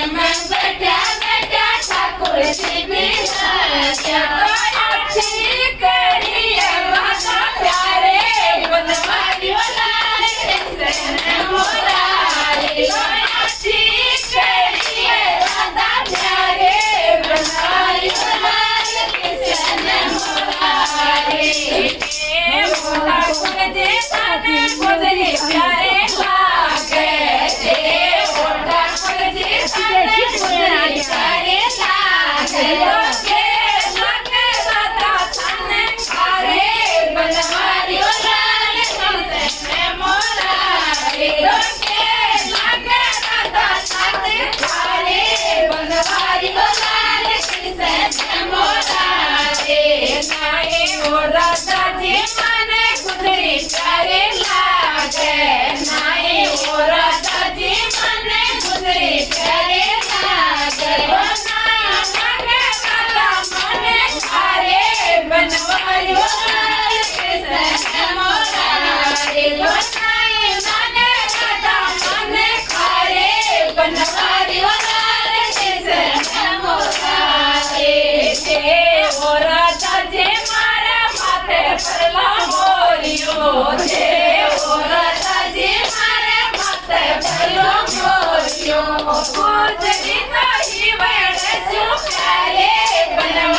મન બેઠા બેઠા ઠાકોરજી બિરાજ્યા આછી કરીએ વાતા પ્યારે બનવારીઓ લાલ કૃષ્ણ મોરારી આછી કરીએ વાતા પ્યારે બનવારીઓ લાલ કૃષ્ણ મોરારી ઠાકોરજી સાથે ગોદરી પ્યારે લાગે છે ઠાકોરજી સાથે ગોદરી પ્યારે લાગે લોકે લાગે દાદા થાને ખારે બનવારીઓ લાલ કૃષ્ણ મોરારી લોકે લાગે દાદા થાને ખારે બનવારીઓ લાલ કૃષ્ણ મોરારી નાએ ઓ રાધાજી મને ગુજરી પ્યારે લાગે નાએ ઓ રાધાજી મને ગુજરી પ્યારે લાગે ઓ ના લાગે દાદા મને ખારે બનવારીઓ લાલ કૃષ્ણ મોરારી ઓ નાએ લાગે દાદા મને ખારે બનવારીઓ લાલ કૃષ્ણ મોરારી છે ઓ રાધાજી મારા માથે પરલા મોરિયો છે ઓ રાધાજી મારા માથે પરલો મોરિયો ગુજરી તો હી વેડે શું પ્યારે બનવા